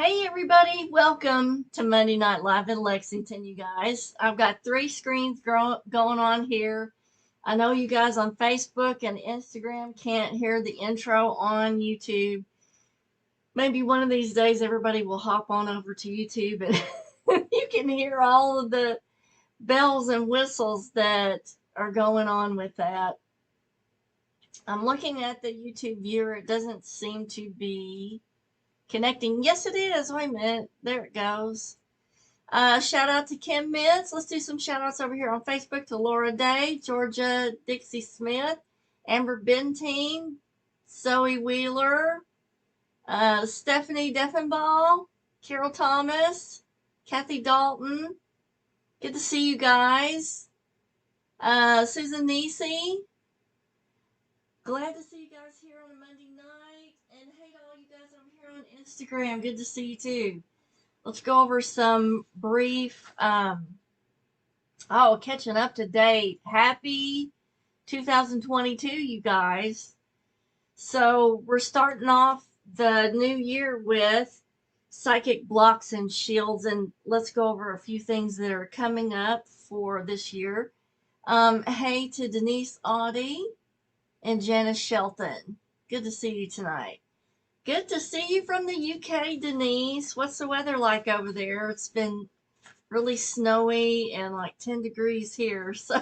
Hey everybody, welcome to Monday Night Live in Lexington, you guys. I've got three screens going on here. I know you guys on Facebook and Instagram can't hear the intro on YouTube. Maybe one of these days everybody will hop on over to YouTube and you can hear all of the bells and whistles that are going on with that. I'm looking at the YouTube viewer. It doesn't seem to be connecting. Yes, it is. Wait a minute. There it goes. Shout out to Kim Mintz. Let's do some shout outs over here on Facebook to Laura Day, Georgia Dixie Smith, Amber Bentine, Zoe Wheeler, Stephanie Deffenbaugh, Carol Thomas, Kathy Dalton. Good to see you guys. Susan Nisi. Glad to see you guys here on a Monday night. And hey to all you guys over here on Instagram. Good to see you too. Let's go over some brief, catching up to date. Happy 2022, you guys. So we're starting off the new year with psychic blocks and shields, and let's go over a few things that are coming up for this year. Hey to Denise Audie and Janice Shelton. Good to see you tonight. Good to see you from the UK, Denise. What's the weather like over there? It's been really snowy and like 10 degrees here. So I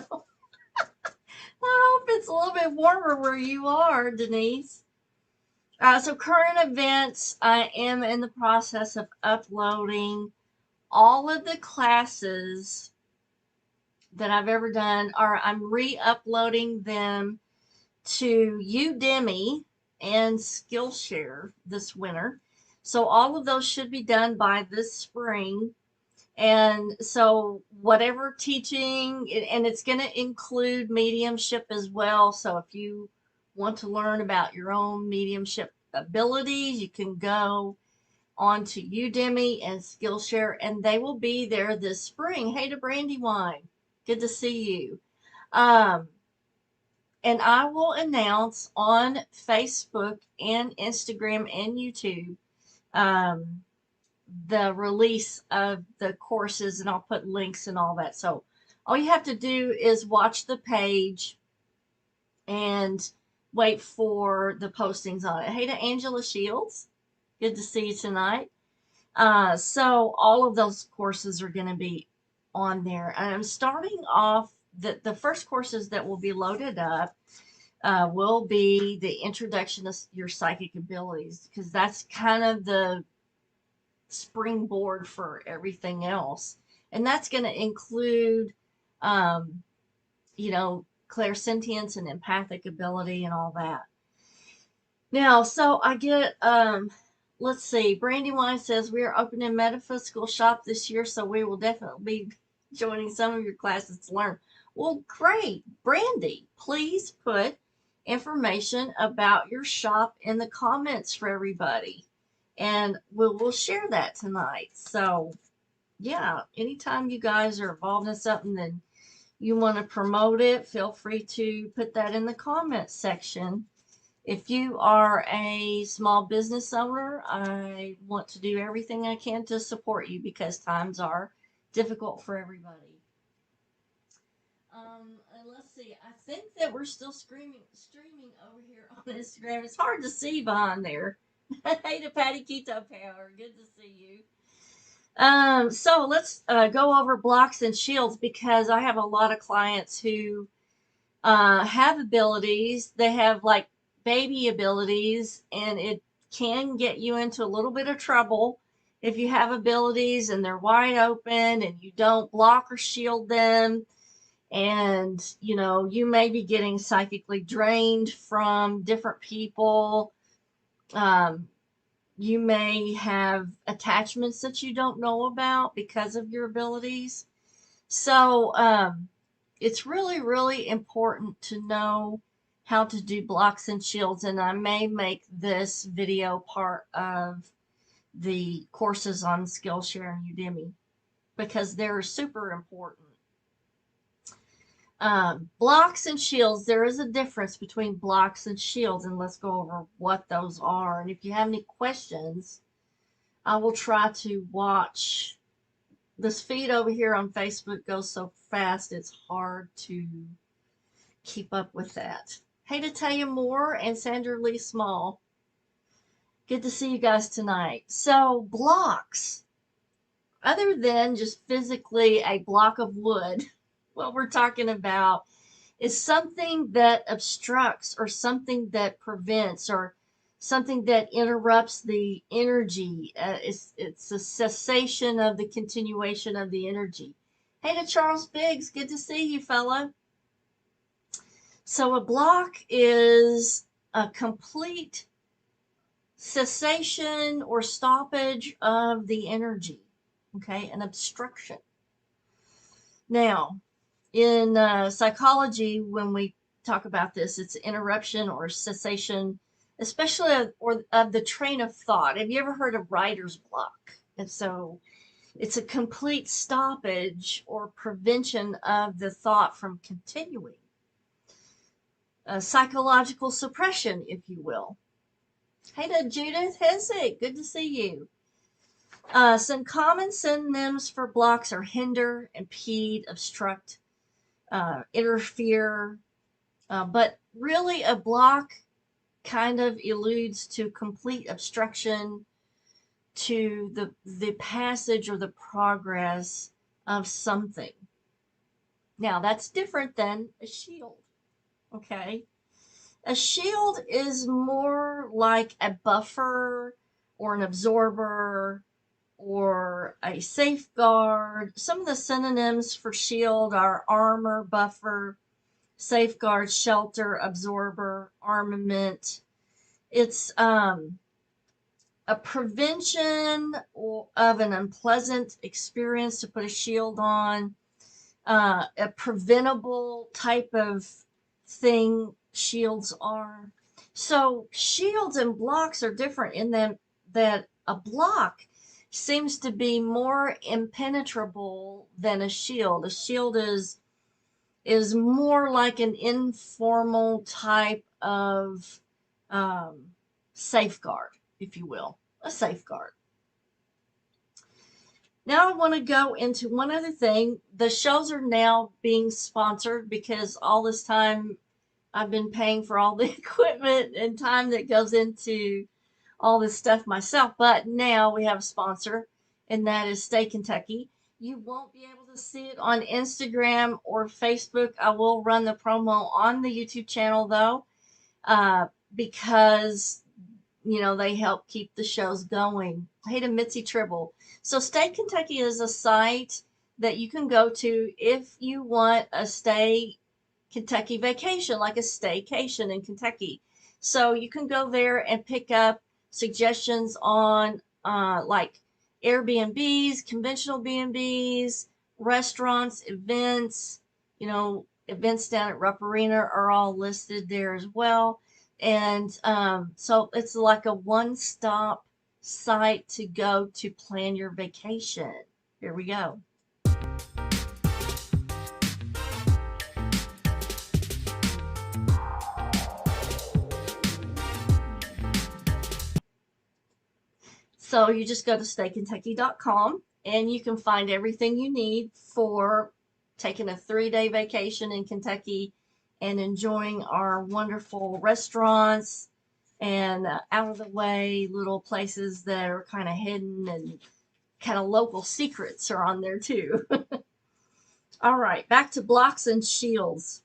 hope it's a little bit warmer where you are, Denise. So current events, I am in the process of uploading all of the classes that I've ever done, or I'm re-uploading them to Udemy and Skillshare this winter. So all of those should be done by this spring. And so whatever teaching, and it's going to include mediumship as well. So if you want to learn about your own mediumship abilities, you can go onto Udemy and Skillshare, and they will be there this spring. Hey to Brandywine, good to see you. And I will announce on Facebook and Instagram and YouTube the release of the courses, and I'll put links and all that. So all you have to do is watch the page and wait for the postings on it. Hey to Angela Shields, good to see you tonight. So all of those courses are going to be on there. And I'm starting off the first courses that will be loaded up will be the introduction to your psychic abilities, because that's kind of the springboard for everything else. And that's going to include, um, clairsentience and empathic ability and all that. Now, so I get, let's see, Brandywine says we are opening metaphysical shop this year, so we will definitely be joining some of your classes to learn. Well, great. Brandy, please put information about your shop in the comments for everybody, and we'll share that tonight. So yeah, anytime you guys are involved in something and you want to promote it, feel free to put that in the comments section. If you are a small business owner, I want to do everything I can to support you because times are difficult for everybody. And let's see. I think that we're still streaming over here on Instagram. It's hard to see behind there. Hey to Patty Keto Power. Good to see you. So let's go over blocks and shields, because I have a lot of clients who have abilities. They have like baby abilities, and it can get you into a little bit of trouble if you have abilities and they're wide open and you don't block or shield them. And you may be getting psychically drained from different people. You may have attachments that you don't know about because of your abilities. So it's really, really important to know how to do blocks and shields. And I may make this video part of the courses on Skillshare and Udemy, because they're super important. Blocks and shields, there is a difference between blocks and shields, and let's go over what those are. And if you have any questions, I will try to watch. This feed over here on Facebook goes so fast, it's hard to keep up with that. Hey to Taya Moore and Sandra Lee Small. Good to see you guys tonight. So, blocks. Other than just physically a block of wood, what we're talking about is something that obstructs or something that prevents or something that interrupts the energy. It's a cessation of the continuation of the energy. Hey to Charles Biggs, good to see you, fella. So a block is a complete cessation or stoppage of the energy, okay, an obstruction. Now, in psychology, when we talk about this, it's interruption or cessation, especially of the train of thought. Have you ever heard of writer's block? And so it's a complete stoppage or prevention of the thought from continuing. Psychological suppression, if you will. Hey to Judith Hessick, good to see you. Some common synonyms for blocks are hinder, impede, obstruct, interfere, but really a block kind of alludes to complete obstruction to the passage or the progress of something. Now that's different than a shield, okay? A shield is more like a buffer or an absorber or a safeguard. Some of the synonyms for shield are armor, buffer, safeguard, shelter, absorber, armament. It's a prevention of an unpleasant experience to put a shield on, a preventable type of thing shields are. So shields and blocks are different in them that a block seems to be more impenetrable than a shield. A shield is more like an informal type of safeguard, if you will, a safeguard. Now I want to go into one other thing. The shows are now being sponsored because all this time I've been paying for all the equipment and time that goes into all this stuff myself. But now we have a sponsor, and that is Stay Kentucky. You won't be able to see it on Instagram or Facebook. I will run the promo on the YouTube channel, though, because, you know, they help keep the shows going. Hey to Mitzi Tribble. So Stay Kentucky is a site that you can go to if you want a Stay Kentucky vacation, like a staycation in Kentucky. So you can go there and pick up suggestions on like Airbnbs, conventional B&Bs, restaurants, events. You know, events down at Rupp Arena are all listed there as well. And so it's like a one-stop site to go to plan your vacation. Here we go. So you just go to staykentucky.com and you can find everything you need for taking a 3-day vacation in Kentucky and enjoying our wonderful restaurants and out of the way little places that are kind of hidden, and kind of local secrets are on there too. All right, back to blocks and shields.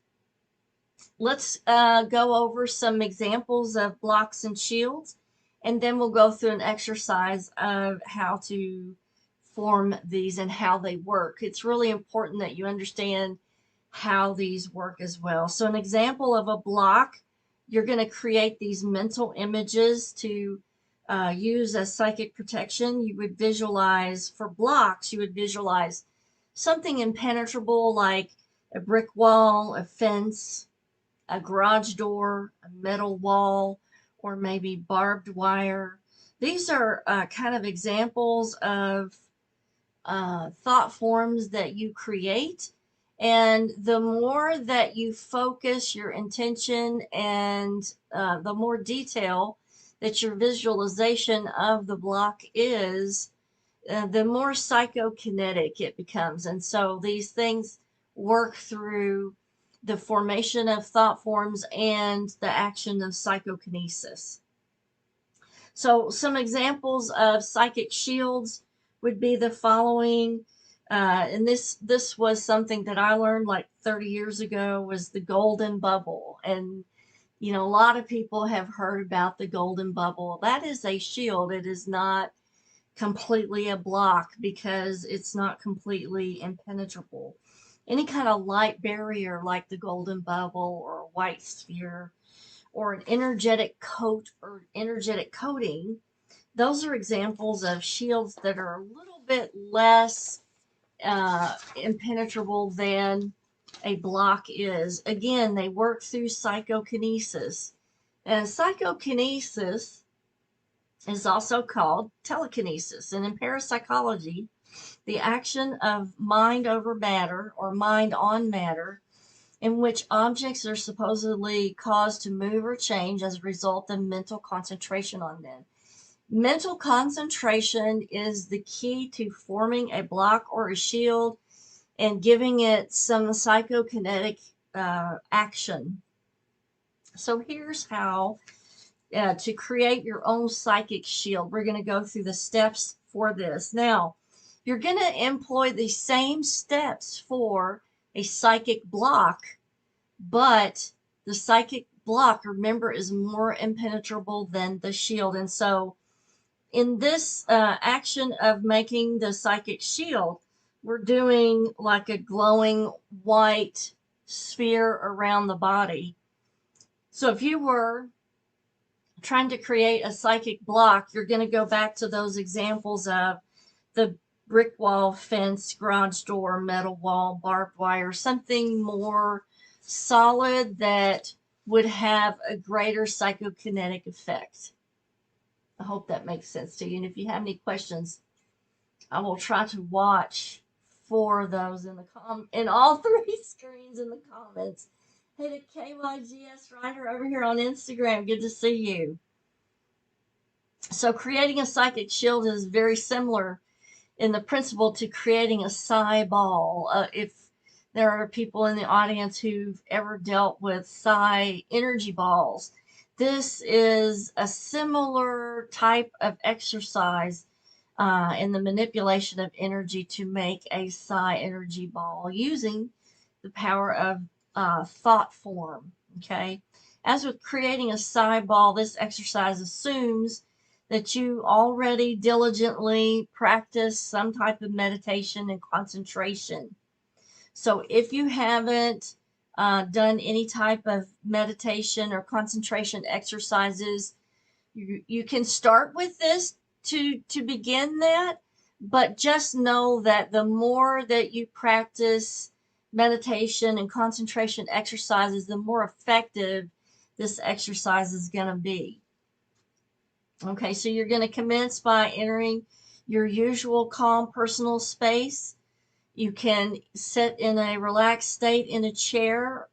Let's go over some examples of blocks and shields, and then we'll go through an exercise of how to form these and how they work. It's really important that you understand how these work as well. So an example of a block, you're going to create these mental images to use as psychic protection. You would visualize, for blocks, you would visualize something impenetrable like a brick wall, a fence, a garage door, a metal wall, or maybe barbed wire. These are kind of examples of thought forms that you create. And the more that you focus your intention and the more detail that your visualization of the block is, the more psychokinetic it becomes. And so these things work through the formation of thought forms and the action of psychokinesis. So some examples of psychic shields would be the following. And this was something that I learned like 30 years ago, was the golden bubble. And a lot of people have heard about the golden bubble. That is a shield. It is not completely a block because it's not completely impenetrable. Any kind of light barrier like the golden bubble or a white sphere or an energetic coat or energetic coating, those are examples of shields that are a little bit less impenetrable than a block is. Again, they work through psychokinesis. And psychokinesis is also called telekinesis. And in parapsychology, the action of mind over matter or mind on matter, in which objects are supposedly caused to move or change as a result of mental concentration on them. Mental concentration is the key to forming a block or a shield and giving it some psychokinetic action. So here's how to create your own psychic shield. We're going to go through the steps for this. Now, you're going to employ the same steps for a psychic block, but the psychic block, remember, is more impenetrable than the shield. And so in this action of making the psychic shield, we're doing like a glowing white sphere around the body. So if you were trying to create a psychic block, you're going to go back to those examples of the brick wall, fence, garage door, metal wall, barbed wire, something more solid that would have a greater psychokinetic effect. I hope that makes sense to you. And if you have any questions, I will try to watch for those in all three screens in the comments. Hey, to KYGS Writer over here on Instagram, good to see you. So creating a psychic shield is very similar in the principle to creating a psi ball. If there are people in the audience who've ever dealt with psi energy balls, this is a similar type of exercise in the manipulation of energy to make a psi energy ball using the power of thought form. Okay. As with creating a psi ball, this exercise assumes that you already diligently practice some type of meditation and concentration. So if you haven't done any type of meditation or concentration exercises, you can start with this to begin that, but just know that the more that you practice meditation and concentration exercises, the more effective this exercise is going to be. Okay, so you're going to commence by entering your usual calm personal space. You can sit in a relaxed state in a chair.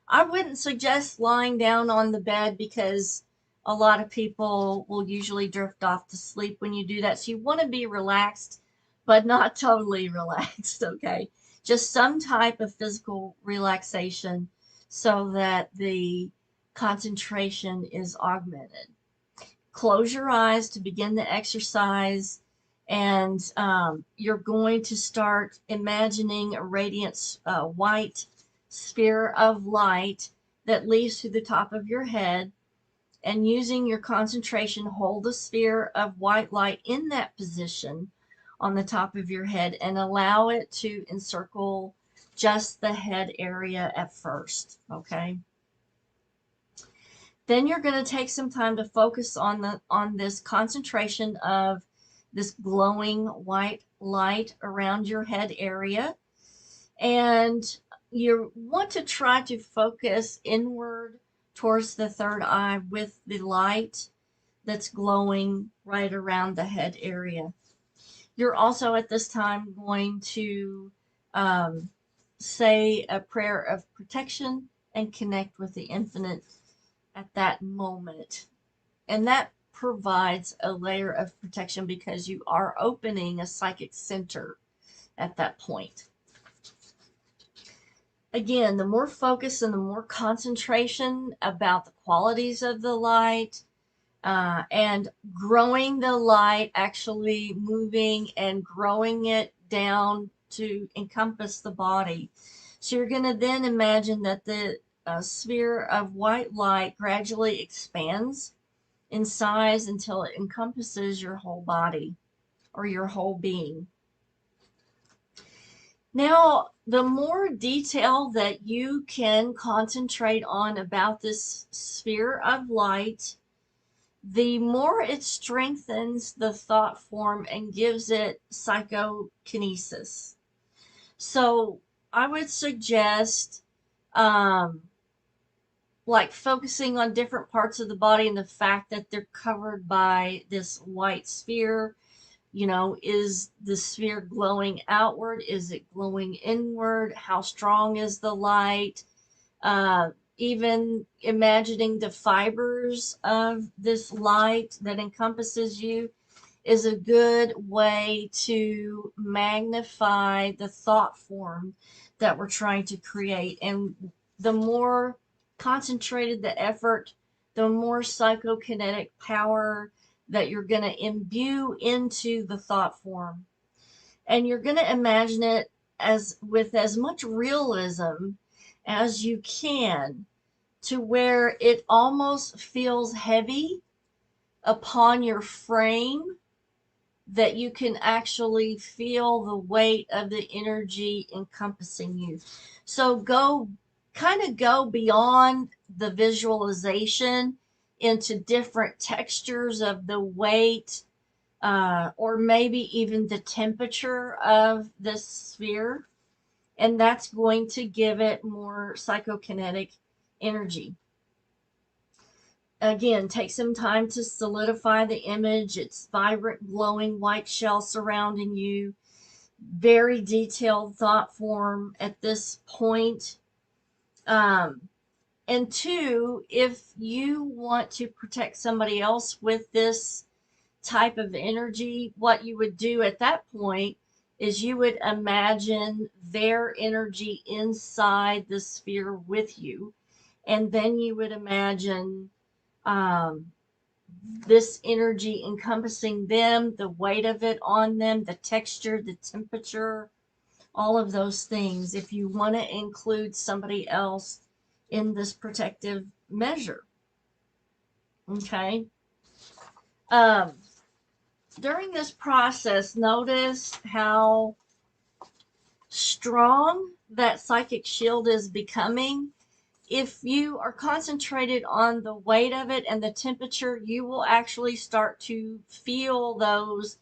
I wouldn't suggest lying down on the bed because a lot of people will usually drift off to sleep when you do that. So you want to be relaxed, but not totally relaxed, okay? Just some type of physical relaxation so that the concentration is augmented. Close your eyes to begin the exercise, and you're going to start imagining a radiant white sphere of light that leads to the top of your head, and using your concentration, hold the sphere of white light in that position on the top of your head and allow it to encircle just the head area at first, okay? Then you're going to take some time to focus on this concentration of this glowing white light around your head area. And you want to try to focus inward towards the third eye with the light that's glowing right around the head area. You're also at this time going to say a prayer of protection and connect with the infinite at that moment. And that provides a layer of protection because you are opening a psychic center at that point. Again, the more focus and the more concentration about the qualities of the light, and growing the light, actually moving and growing it down to encompass the body. So you're going to then imagine that the sphere of white light gradually expands in size until it encompasses your whole body or your whole being. Now, the more detail that you can concentrate on about this sphere of light, the more it strengthens the thought form and gives it psychokinesis. So I would suggest like focusing on different parts of the body and the fact that they're covered by this white sphere. You know, is the sphere glowing outward? Is it glowing inward? How strong is the light? Even imagining the fibers of this light that encompasses you is a good way to magnify the thought form that we're trying to create. And the more concentrated the effort, the more psychokinetic power that you're going to imbue into the thought form. And you're going to imagine it as with as much realism as you can, to where it almost feels heavy upon your frame, that you can actually feel the weight of the energy encompassing you. So go beyond the visualization into different textures of the weight, or maybe even the temperature of this sphere. And that's going to give it more psychokinetic energy. Again, take some time to solidify the image. It's vibrant, glowing white shell surrounding you. Very detailed thought form at this point. And two, if you want to protect somebody else with this type of energy, what you would do at that point is you would imagine their energy inside the sphere with you. And then you would imagine this energy encompassing them, the weight of it on them, the texture, the temperature, all of those things, if you want to include somebody else in this protective measure. Okay. During this process, notice how strong that psychic shield is becoming. If you are concentrated on the weight of it and the temperature, you will actually start to feel those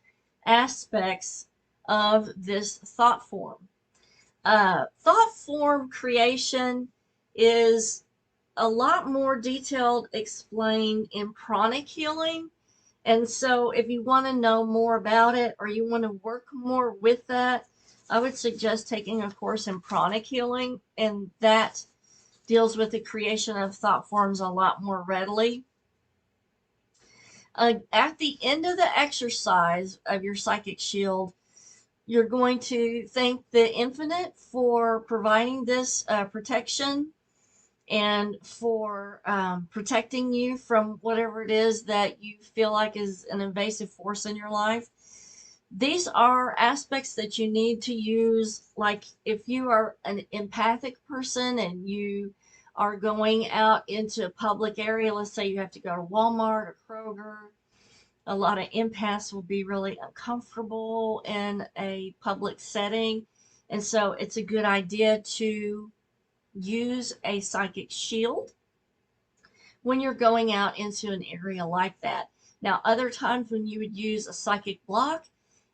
aspects of this thought form. Thought form creation is a lot more detailed explained in pranic healing. And so if you want to know more about it or you want to work more with that, I would suggest taking a course in pranic healing, and that deals with the creation of thought forms a lot more readily. At the end of the exercise of your psychic shield, you're going to thank the infinite for providing this protection and for protecting you from whatever it is that you feel like is an invasive force in your life. These are aspects that you need to use, like if you are an empathic person and you are going out into a public area, let's say you have to go to Walmart or Kroger, a lot of empaths will be really uncomfortable in a public setting. And so it's a good idea to use a psychic shield when you're going out into an area like that. Now, other times when you would use a psychic block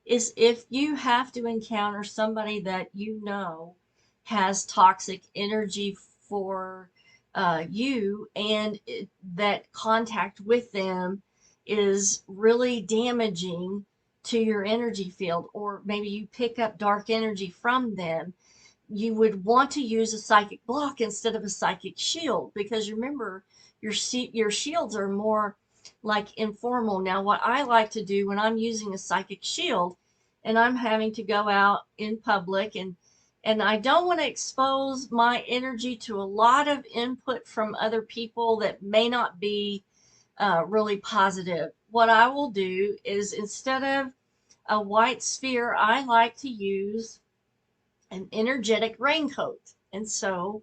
is if you have to encounter somebody that you know has toxic energy for you, and that contact with them is really damaging to your energy field, or maybe you pick up dark energy from them. You would want to use a psychic block instead of a psychic shield, because remember, your shields are more like informal. Now, what I like to do when I'm using a psychic shield and I'm having to go out in public and I don't want to expose my energy to a lot of input from other people that may not be really positive. What I will do is instead of a white sphere, I like to use an energetic raincoat. And so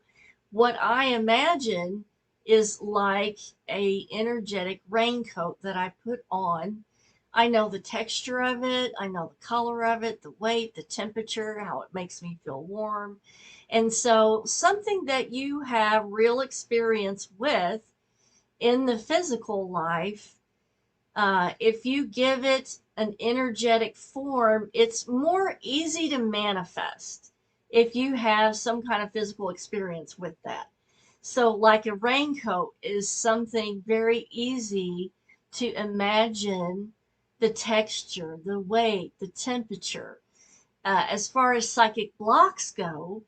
what I imagine is like a energetic raincoat that I put on. I know the texture of it, I know the color of it, the weight, the temperature, how it makes me feel warm. And so something that you have real experience with in the physical life, if you give it an energetic form, it's more easy to manifest if you have some kind of physical experience with that. So, like a raincoat is something very easy to imagine the texture, the weight, the temperature. As far as psychic blocks go,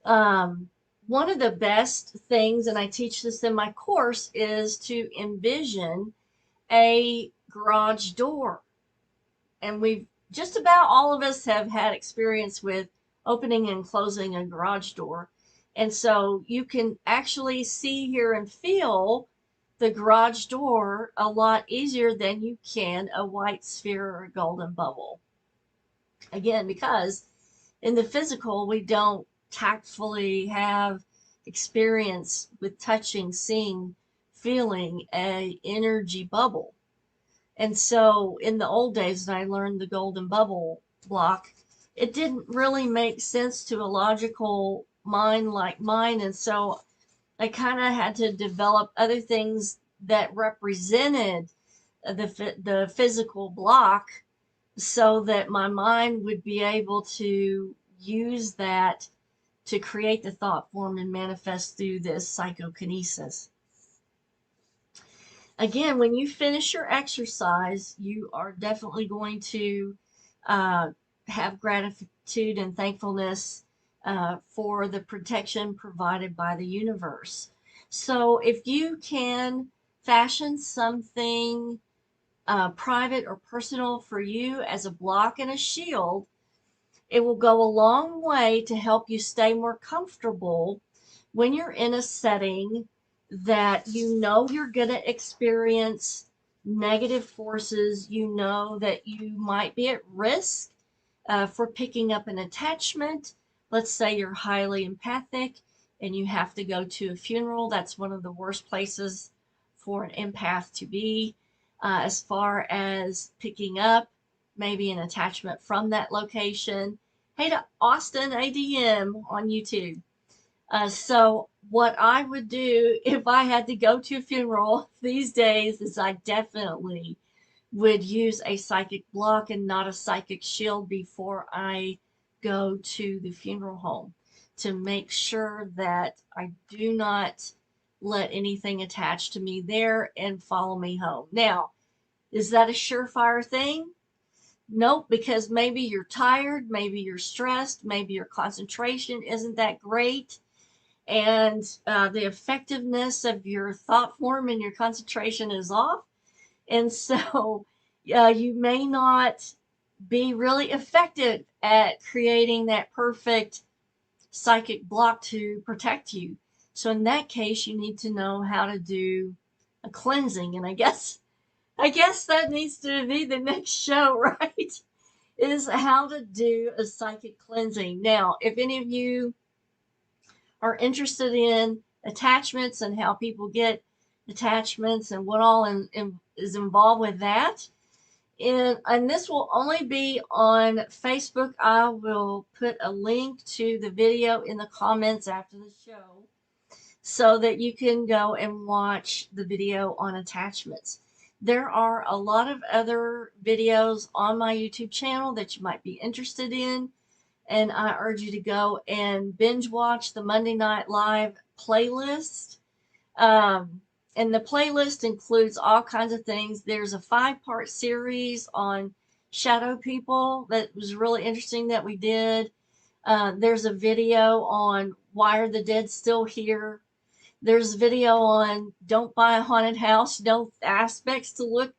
um, one of the best things, and I teach this in my course, is to envision a garage door. And we've just about all of us have had experience with opening and closing a garage door. And so you can actually see, hear, and feel the garage door a lot easier than you can a white sphere or a golden bubble. Again, because in the physical, we don't tactfully have experience with touching, seeing, feeling a energy bubble. And so in the old days, when I learned the golden bubble block, it didn't really make sense to a logical mind like mine. And so I kind of had to develop other things that represented the physical block so that my mind would be able to use that to create the thought form and manifest through this psychokinesis. Again, when you finish your exercise, you are definitely going to uh, have gratitude and thankfulness for the protection provided by the universe. So, if you can fashion something private or personal for you as a block and a shield, it will go a long way to help you stay more comfortable when you're in a setting that you know you're going to experience negative forces. You know that you might be at risk for picking up an attachment. Let's say you're highly empathic and you have to go to a funeral. That's one of the worst places for an empath to be, as far as picking up maybe an attachment from that location. Hey to Austin ADM on YouTube. So what I would do if I had to go to a funeral these days is I definitely would use a psychic block and not a psychic shield before I go to the funeral home to make sure that I do not let anything attach to me there and follow me home. Now, is that a surefire thing? Nope, because maybe you're tired, maybe you're stressed, maybe your concentration isn't that great, and the effectiveness of your thought form and your concentration is off. And so you may not be really effective at creating that perfect psychic block to protect you. So in that case, you need to know how to do a cleansing. And I guess that needs to be the next show, right? Is how to do a psychic cleansing. Now, if any of you are interested in attachments and how people get attachments and what all is involved with that, and this will only be on Facebook. I will put a link to the video in the comments after the show so that you can go and watch the video on attachments. There are a lot of other videos on my YouTube channel that you might be interested in, and I urge you to go and binge watch the Monday Night Live playlist. Um, and the playlist includes all kinds of things. There's a 5-part series on shadow people that was really interesting that we did. There's a video on why are the dead still here. There's video on don't buy a haunted house, aspects to look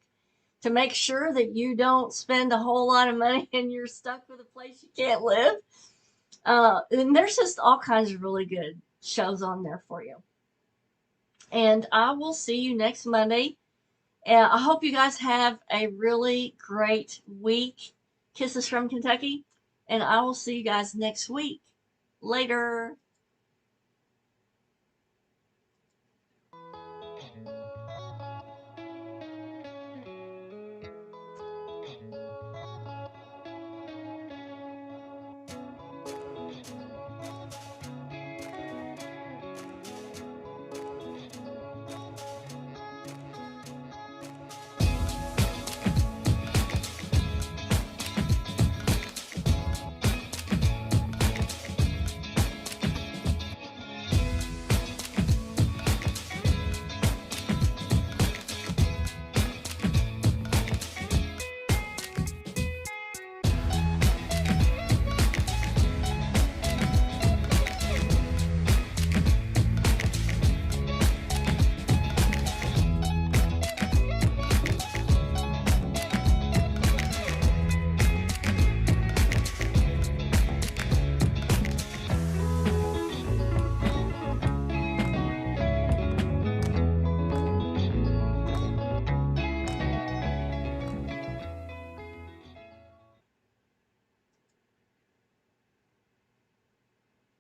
to make sure that you don't spend a whole lot of money and you're stuck with a place you can't live. And there's just all kinds of really good shows on there for you. And I will see you next Monday. And I hope you guys have a really great week. Kisses from Kentucky. And I will see you guys next week. Later.